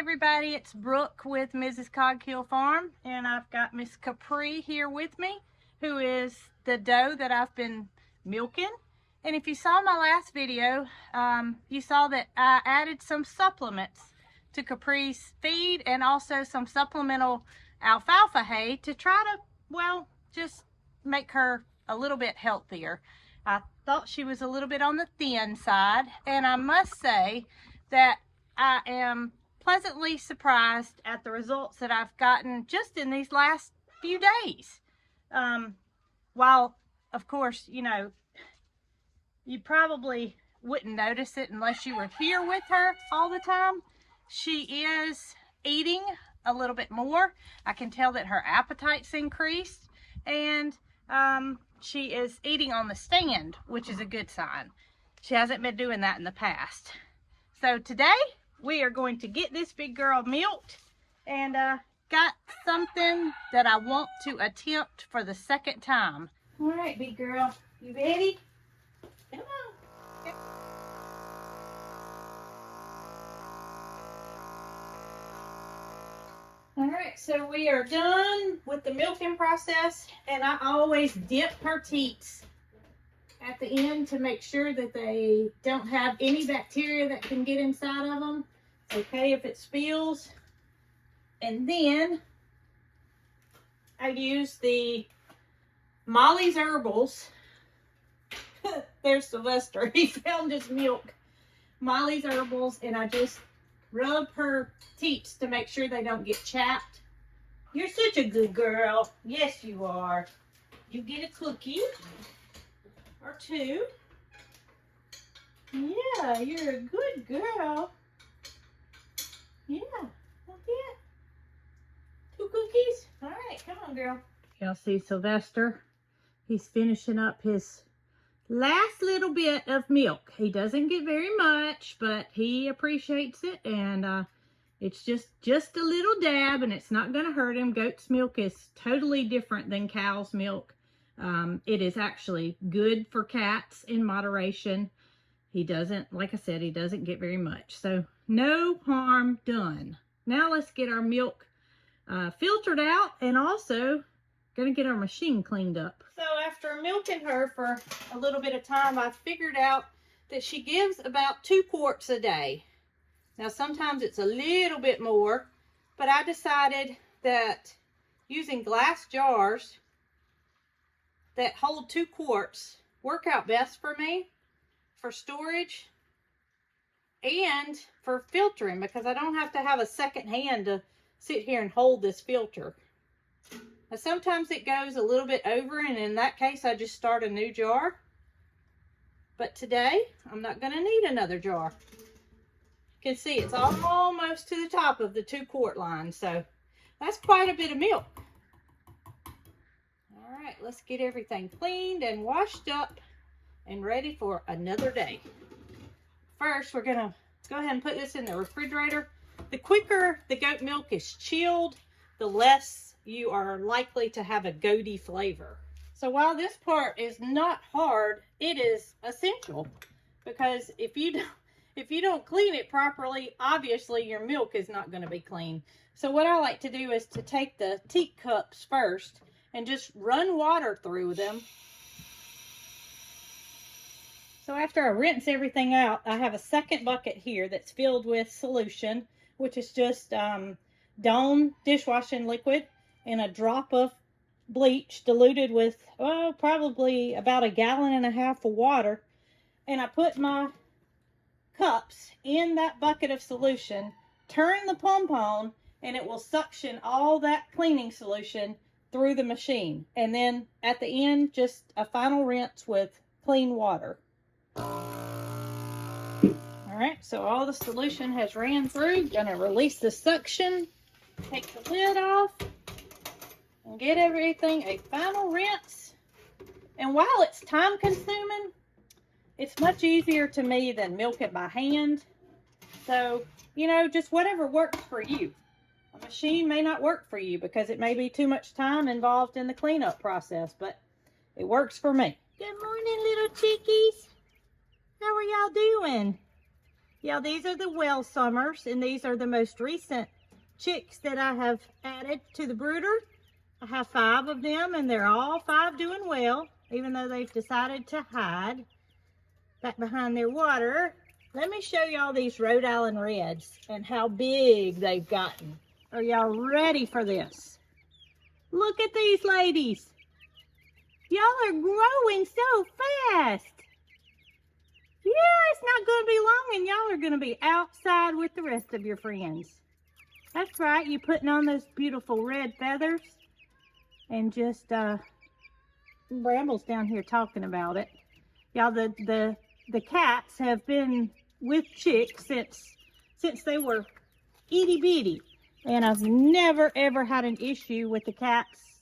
everybody, it's Brooke with Mrs. Cog Hill Farm, and I've got Miss Capri here with me, who is the doe that I've been milking. And if you saw my last video, you saw that I added some supplements to Capri's feed and also some supplemental alfalfa hay to try to, well, just make her a little bit healthier. I thought she was a little bit on the thin side, and I must say that I am pleasantly surprised at the results that I've gotten just in these last few days. While, of course, you know, you probably wouldn't notice it unless you were here with her all the time. She is eating a little bit more. I can tell that her appetite's increased, and she is eating on the stand, which is a good sign. She hasn't been doing that in the past. So today we are going to get this big girl milked, and got something that I want to attempt for the second time. All right, big girl, you ready? Come on. All right, so we are done with the milking process, and I always dip her teats at the end to make sure that they don't have any bacteria that can get inside of them. It's okay if it spills. And then I use the Molly's Herbals. There's Sylvester. He found his milk. Molly's Herbals, and I just rub her teats to make sure they don't get chapped. You're such a good girl. Yes, you are. You get a cookie or two. Yeah, you're a good girl. Yeah, okay. 2 cookies? All right, come on, girl. Y'all see Sylvester? He's finishing up his last little bit of milk. He doesn't get very much, but he appreciates it, and it's just a little dab, and it's not going to hurt him. Goat's milk is totally different than cow's milk. It is actually good for cats in moderation. He doesn't, like I said, he doesn't get very much. So no harm done. Now let's get our milk filtered out, and also gonna get our machine cleaned up. So after milking her for a little bit of time, I figured out that she gives about 2 quarts a day. Now sometimes it's a little bit more, but I decided that using glass jars that hold 2 quarts work out best for me for storage and for filtering, because I don't have to have a second hand to sit here and hold this filter. Now, sometimes it goes a little bit over, and in that case I just start a new jar, but today I'm not going to need another jar. You can see it's almost to the top of the 2 quart line, so that's quite a bit of milk. All right, let's get everything cleaned and washed up and ready for another day. First, we're gonna go ahead and put this in the refrigerator. The quicker the goat milk is chilled, the less you are likely to have a goaty flavor. So while this part is not hard, it is essential, because if you don't clean it properly, obviously your milk is not going to be clean. So what I like to do is to take the teat cups first and just run water through them. So after I rinse everything out, I have a second bucket here that's filled with solution, which is just Dawn dishwashing liquid and a drop of bleach diluted with, oh, probably about 1.5 gallons of water. And I put my cups in that bucket of solution, turn the pump on, and it will suction all that cleaning solution through the machine. And then at the end, just a final rinse with clean water. Alright, so all the solution has ran through. Gonna release the suction, take the lid off, and get everything a final rinse. And while it's time consuming, it's much easier to me than milk it by hand. So, you know, just whatever works for you. A machine may not work for you because it may be too much time involved in the cleanup process, but it works for me. Good morning, little chickies. How are y'all doing? Yeah, these are the well summers, and these are the most recent chicks that I have added to the brooder. I have 5 of them, and they're all 5 doing well, even though they've decided to hide back behind their water. Let me show y'all these Rhode Island Reds and how big they've gotten. Are y'all ready for this? Look at these ladies. Y'all are growing so fast. Yeah, it's not going to be long, and y'all are going to be outside with the rest of your friends. That's right, you're putting on those beautiful red feathers, and just Bramble's down here talking about it. Y'all, the cats have been with chicks since they were itty bitty, and I've never ever had an issue with the cats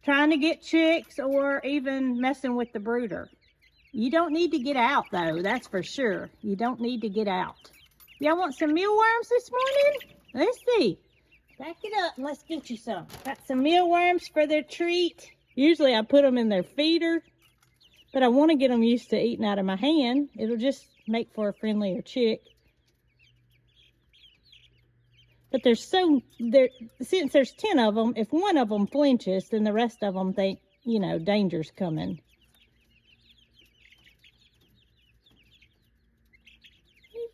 trying to get chicks or even messing with the brooder. You don't need to get out, though, that's for sure. You don't need to get out. Y'all want some mealworms this morning? Let's see. Back it up and let's get you some. Got some mealworms for their treat. Usually I put them in their feeder, but I want to get them used to eating out of my hand. It'll just make for a friendlier chick. But since there's 10 of them, if one of them flinches, then the rest of them think, you know, danger's coming.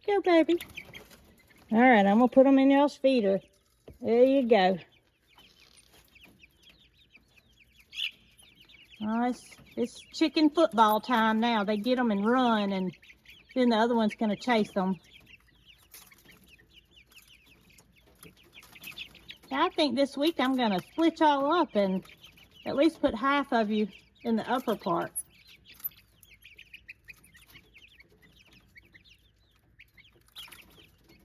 Go, baby. All right, I'm gonna put them in y'all's feeder. There you go. Oh, it's chicken football time now. They get them and run, and then the other one's gonna chase them. I think this week I'm gonna split y'all up and at least put half of you in the upper part.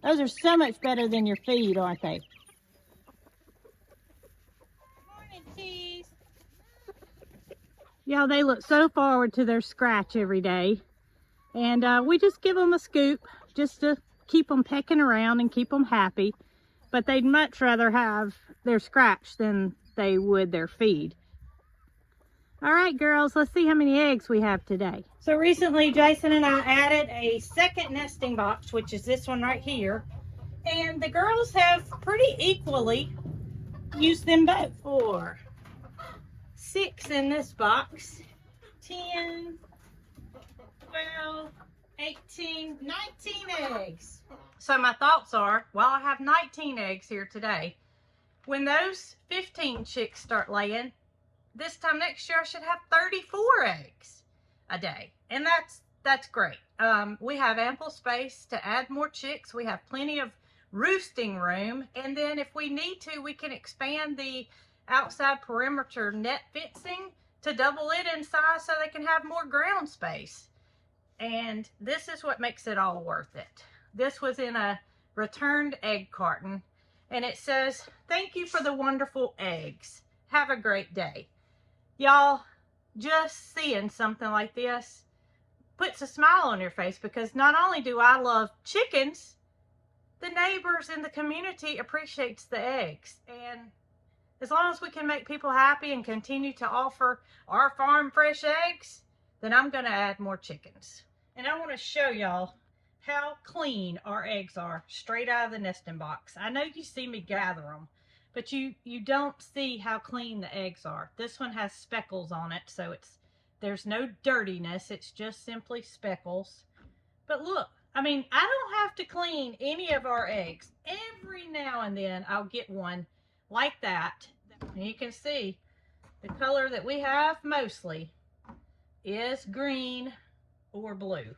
Those are so much better than your feed, aren't they? Morning, Cheese. Y'all, they look so forward to their scratch every day. And we just give them a scoop just to keep them pecking around and keep them happy. But they'd much rather have their scratch than they would their feed. All right, girls, let's see how many eggs we have today. So recently, Jason and I added a second nesting box, which is this one right here. And the girls have pretty equally used them both. 4, 6 in this box, 10, 12, 18, 19 eggs. So my thoughts are, well, I have 19 eggs here today. When those 15 chicks start laying, this time next year I should have 34 eggs a day, and that's great. We have ample space to add more chicks. We have plenty of roosting room, and then if we need to, we can expand the outside perimeter net fencing to double it in size so they can have more ground space. And this is what makes it all worth it. This was in a returned egg carton, and it says, "Thank you for the wonderful eggs. Have a great day." Y'all, just seeing something like this puts a smile on your face, because not only do I love chickens, the neighbors in the community appreciates the eggs. And as long as we can make people happy and continue to offer our farm fresh eggs, then I'm going to add more chickens. And I want to show y'all how clean our eggs are straight out of the nesting box. I know you see me gather them, but you don't see how clean the eggs are. This one has speckles on it, so there's no dirtiness. It's just simply speckles. But look, I mean, I don't have to clean any of our eggs. Every now and then I'll get one like that. And you can see the color that we have mostly is green or blue.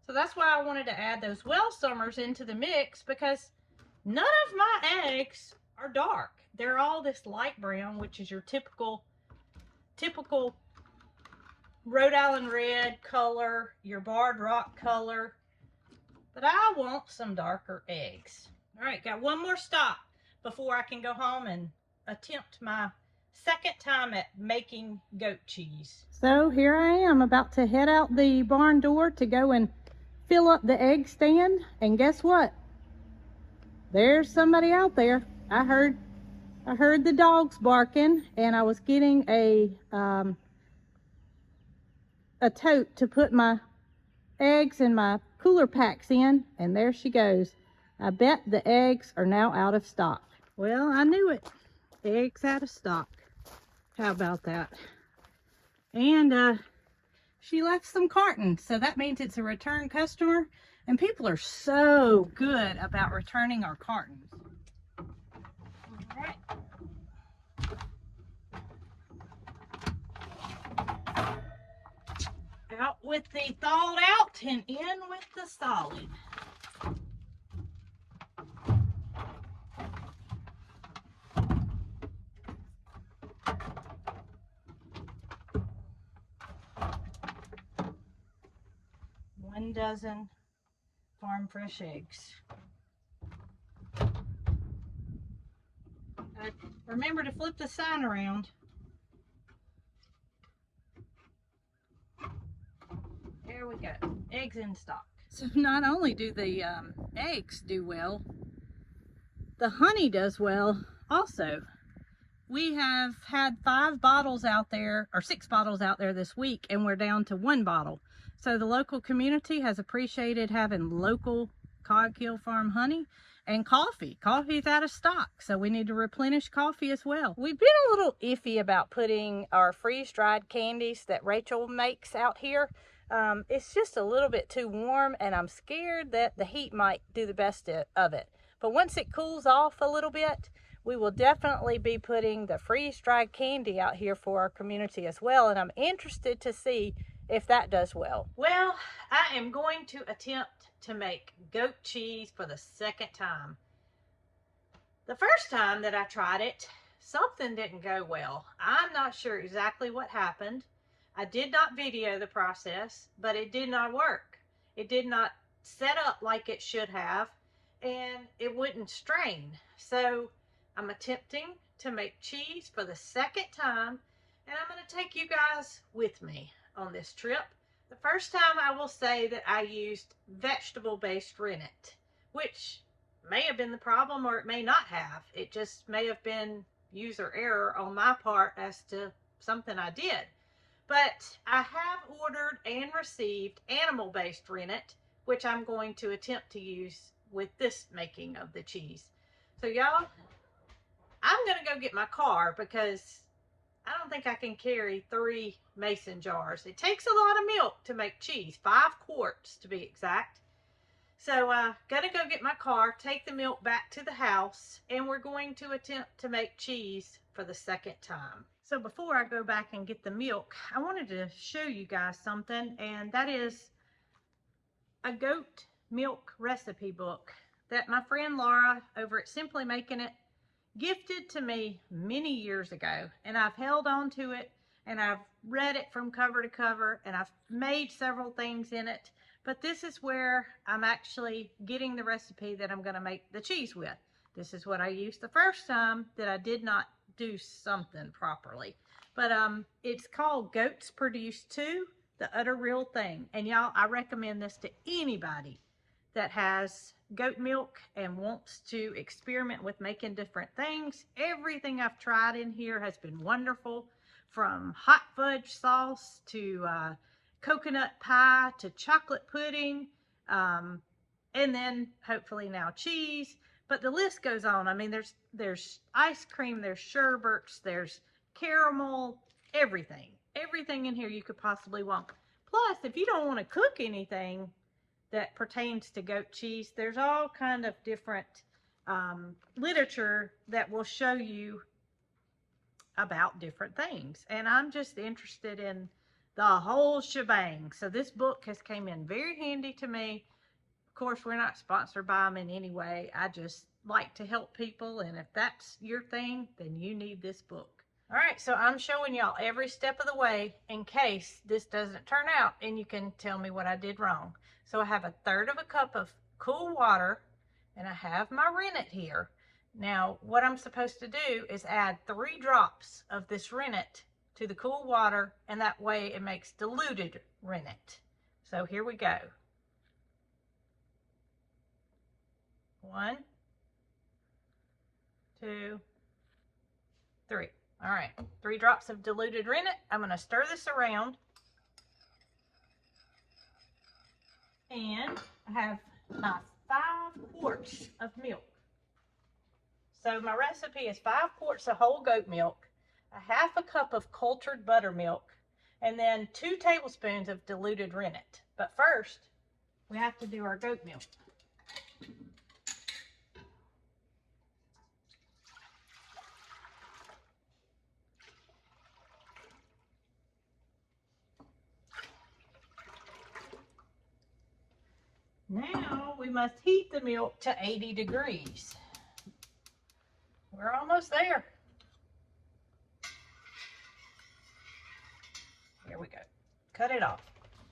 So that's why I wanted to add those well summers into the mix, because none of my eggs are dark. They're all this light brown, which is your typical Rhode Island red color, your barred rock color. But I want some darker eggs. All right, got one more stop before I can go home and attempt my second time at making goat cheese. So here I am about to head out the barn door to go and fill up the egg stand, and guess what? There's somebody out there. I heard the dogs barking, and I was getting a tote to put my eggs and my cooler packs in, and there she goes. I bet the eggs are now out of stock. Well, I knew it. Eggs out of stock. How about that? And she left some cartons, so that means it's a return customer, and people are so good about returning our cartons. All right. Out with the thawed out and in with the solid. One dozen farm fresh eggs. Remember to flip the sign around. There we go. Eggs in stock. So not only do the eggs do well, the honey does well also. We have had 5 bottles out there, or 6 bottles out there this week, and we're down to 1 bottle. So the local community has appreciated having local Cog Hill Farm honey. And coffee. Coffee's out of stock, so we need to replenish coffee as well. We've been a little iffy about putting our freeze-dried candies that Rachel makes out here. It's just a little bit too warm, and I'm scared that the heat might do the best of it. But once it cools off a little bit, we will definitely be putting the freeze-dried candy out here for our community as well, and I'm interested to see if that does well. Well, I am going to attempt to make goat cheese for the 2nd time. The first time that I tried it, something didn't go well. I'm not sure exactly what happened. I did not video the process, but it did not work. It did not set up like it should have, and it wouldn't strain. So I'm attempting to make cheese for the 2nd time, and I'm going to take you guys with me on this trip. The first time I will say that I used vegetable-based rennet, which may have been the problem or it may not have. It just may have been user error on my part as to something I did. But I have ordered and received animal-based rennet, which I'm going to attempt to use with this making of the cheese. So y'all, I'm going to go get my car because I don't think I can carry 3 mason jars. It takes a lot of milk to make cheese, 5 quarts to be exact. So gonna go get my car, take the milk back to the house, and we're going to attempt to make cheese for the 2nd time. So before I go back and get the milk, I wanted to show you guys something, and that is a goat milk recipe book that my friend Laura over at Simply Making It gifted to me many years ago, and I've held on to it, and I've read it from cover to cover, and I've made several things in it, but this is where I'm actually getting the recipe that I'm going to make the cheese with. This is what I used the first time that I did not do something properly, but it's called Goats Produce 2, The Utter Real Thing, and y'all, I recommend this to anybody that has goat milk and wants to experiment with making different things. Everything I've tried in here has been wonderful, from hot fudge sauce to coconut pie to chocolate pudding, and then hopefully now cheese. But the list goes on. I mean, there's ice cream, there's sherbets, there's caramel, everything in here you could possibly want. Plus, if you don't want to cook anything that pertains to goat cheese, there's all kind of different literature that will show you about different things, and I'm just interested in the whole shebang. So this book has came in very handy to me. Of course, we're not sponsored by them in any way. I just like to help people, and if that's your thing, then you need this book. All right, so I'm showing y'all every step of the way in case this doesn't turn out and you can tell me what I did wrong. So I have 1/3 cup of cool water, and I have my rennet here. Now, what I'm supposed to do is add 3 drops of this rennet to the cool water, and that way it makes diluted rennet. So here we go. 1, 2, 3. All right, 3 drops of diluted rennet. I'm going to stir this around. And I have my 5 quarts of milk. So my recipe is 5 quarts of whole goat milk, a half a cup of cultured buttermilk, and then 2 tablespoons of diluted rennet. But first, we have to do our goat milk. Now we must heat the milk to 80 degrees. We're almost there. Here we go. Cut it off.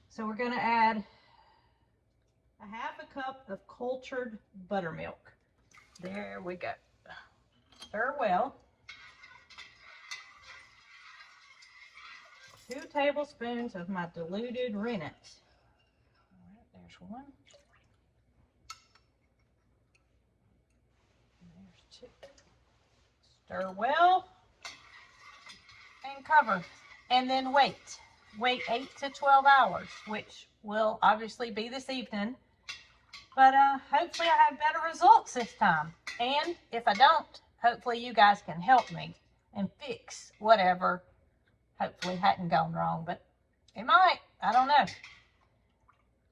So we're going to add a half a cup of cultured buttermilk. There we go. Stir well. 2 tablespoons of my diluted rennet. All right, there's 1. There's 2. Stir well and cover, and then wait 8 to 12 hours, which will obviously be this evening, but hopefully I have better results this time. And if I don't, hopefully you guys can help me and fix whatever hopefully hadn't gone wrong, but it might. I don't know.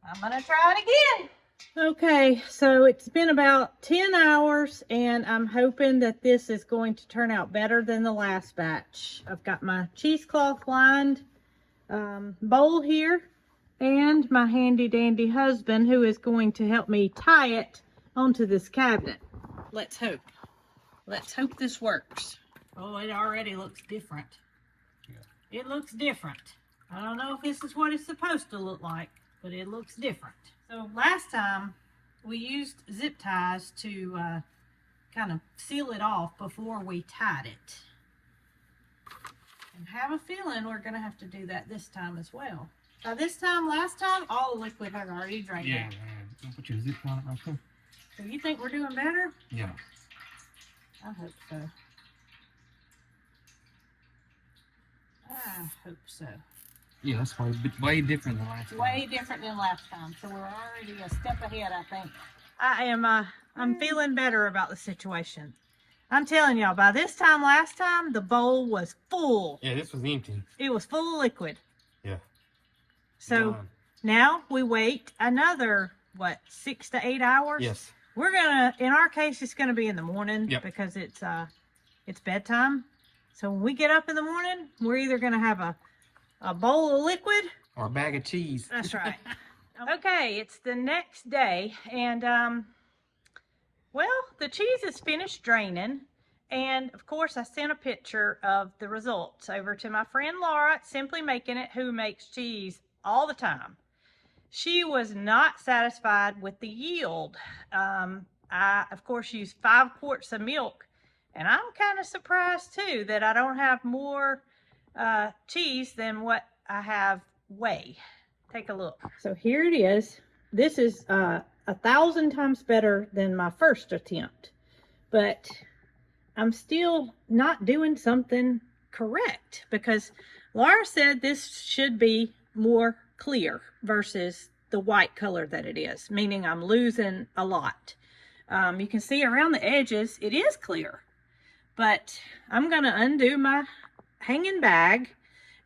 I'm gonna try it again. Okay, so it's been about 10 hours and I'm hoping that this is going to turn out better than the last batch. I've got my cheesecloth lined bowl here and my handy dandy husband who is going to help me tie it onto this cabinet. Let's hope. Let's hope this works. Oh, it already looks different. Yeah. It looks different. I don't know if this is what it's supposed to look like, but it looks different. So last time we used zip ties to kind of seal it off before we tied it. And have a feeling we're going to have to do that this time as well. This time, last time, all the liquid had already drained out. Yeah, put your zip on it right there. So you think we're doing better? Yeah. I hope so. I hope so. Yeah, that's way different than last time. Way different than last time. So we're already a step ahead, I think. I'm feeling better about the situation. I'm telling y'all, by this time last time, the bowl was full. Yeah, this was empty. It was full of liquid. Yeah. So now we wait another, what, 6 to 8 hours? Yes. We're gonna, in our case, it's gonna be in the morning. Yep. Because it's bedtime. So when we get up in the morning, we're either gonna have a bowl of liquid or a bag of cheese. That's right. Okay, it's the next day, and well, the cheese is finished draining, and of course I sent a picture of the results over to my friend Laura at Simply Making It, who makes cheese all the time. She was not satisfied with the yield. I of course used 5 quarts of milk, and I'm kind of surprised too that I don't have more cheese than what I have whey. Take a look. So here it is. This is 1,000 times better than my first attempt, but I'm still not doing something correct because Laura said this should be more clear versus the white color that it is, meaning I'm losing a lot. You can see around the edges it is clear, but I'm gonna undo my hanging bag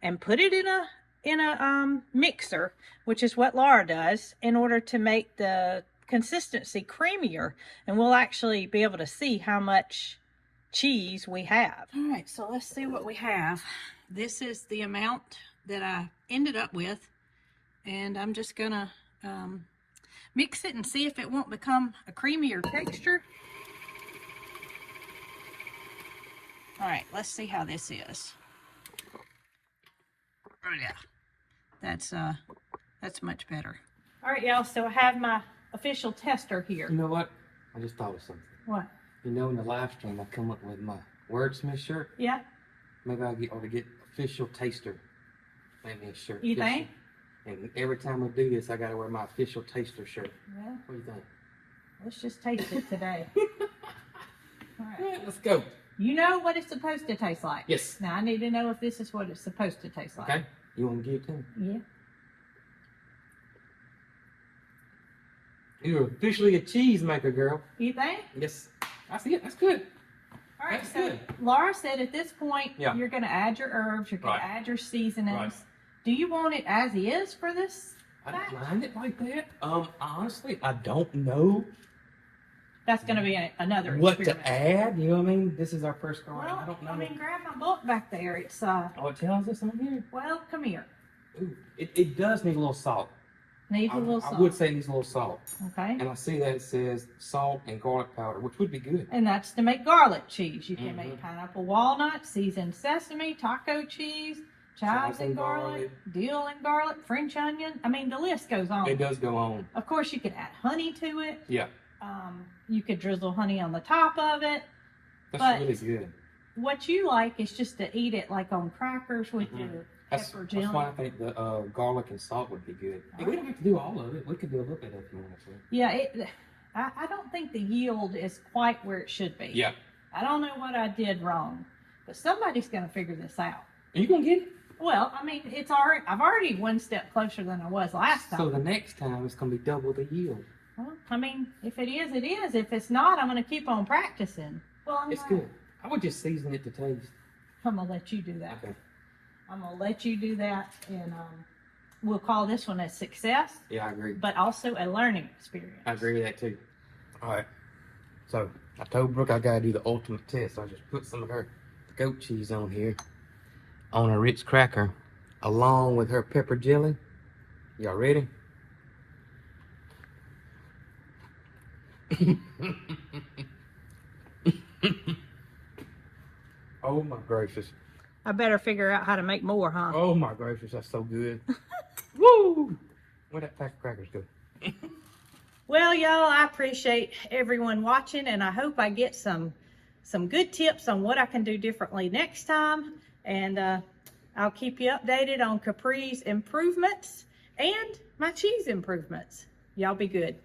and put it in a mixer, which is what Laura does, in order to make the consistency creamier, and we'll actually be able to see how much cheese we have. All right, so let's see what we have. This is the amount that I ended up with, and I'm just gonna mix it and see if it won't become a creamier texture. All right, let's see how this is. Oh yeah, that's much better. All right, y'all, so I have my official tester here. You know what? I just thought of something. What? You know, in the live stream, I come up with my Wordsmith shirt. Yeah. Maybe I ought to get official taster. Maybe a shirt. You think? And every time I do this, I got to wear my official taster shirt. Yeah. What do you think? Let's just taste it today. All right. Yeah, let's go. You know what it's supposed to taste like. Yes. Now I need to know if this is what it's supposed to taste like. Okay. You want to give it to me? Yeah. You're officially a cheese maker, girl. You think? Yes. I see it. That's good. All right, That's so good. Laura said at this point, Yeah. you're going to add your herbs, you're going Right. to add your seasonings. Right. Do you want it as is for this? I don't mind it like that. Honestly, I don't know That's going to be another what experiment. to add. You know what I mean? This is our first garden. Well, I don't know. I mean, grab my book back there. It's, Oh, it tells us on here. well, come here. Ooh, it does need a little salt. Needs a little salt. I would say it needs a little salt. Okay. And I see that it says salt and garlic powder, which would be good. And that's to make garlic cheese. You can Mm-hmm. make pineapple walnut, seasoned sesame, taco cheese, chives and garlic, dill and garlic, French onion. I mean, the list goes on. It does go on. Of course, you could add honey to it. Yeah. You could drizzle honey on the top of it. That's But really good. what you like is just to eat it like on crackers with Mhm. your That's pepper jelly. why I think the garlic and salt would be good. All We don't have to do all of it. We could do a little bit if you want to. Yeah, I don't think the yield is quite where it should be. Yeah. I don't know what I did wrong, but somebody's going to figure this out. Are you gonna get it? Well, I mean, I've already one step closer than I was last time. So the next time it's gonna be double the yield. Well, I mean, if it is, it is. If it's not, I'm going to keep on practicing. Well, It's good. I would just season it to taste. I'm going to let you do that. Okay. I'm going to let you do that, and we'll call this one a success, Yeah, I agree. but also a learning experience. I agree with that too. All right. So I told Brooke I gotta do the ultimate test. So I just put some of her goat cheese on here, on a Ritz cracker, along with her pepper jelly. Y'all ready? Oh my gracious. I better figure out how to make more, huh? Oh my gracious, that's so good. Woo! Where'd that pack of crackers go? Well, y'all, I appreciate everyone watching, and I hope I get some good tips on what I can do differently next time. And I'll keep you updated on Capri's improvements and my cheese improvements. Y'all be good.